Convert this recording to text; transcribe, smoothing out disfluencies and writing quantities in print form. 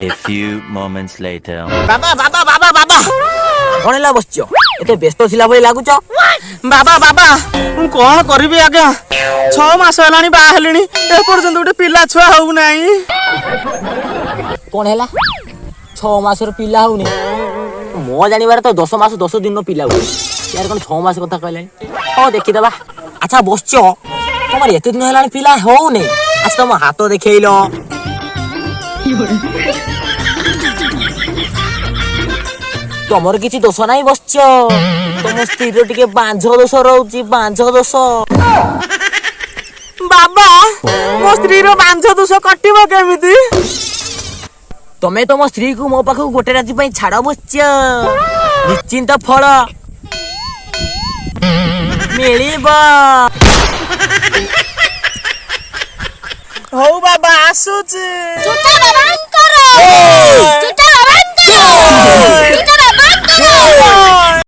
A few moments later. बाबा बाबा बाबा बाबा कौन है बस एत व्यस्त थिला भली लागुच बाबा बाबा मु कौन करिबि आज्ञा 6 मास हेलानी बा हेलिनी ए पर्यंत गोटे पिला छुआ होउ नाही कौन है 6 मास पिला होनी मो जानिबार तो 10 मास 10 दिन पिला हो यार कौन 6 मास कथा कहले हो देखि दबा अच्छा बस तुम एत दिन हेलानी पिला होनी आज तुम हाथ देखैलो तुमर किसी दोष नहीं बस तुम स्त्री टिके बांझ दोष रोची बांझ दोष बाबा मो स्त्री रो बांझ दोष कटिबो केमिति तमे तुम स्त्री को मो पाखु गोटे राति पई छाड़ बस निश्चिंत फल मिलिबा हो बाबा आसुची झूठा बाबा करो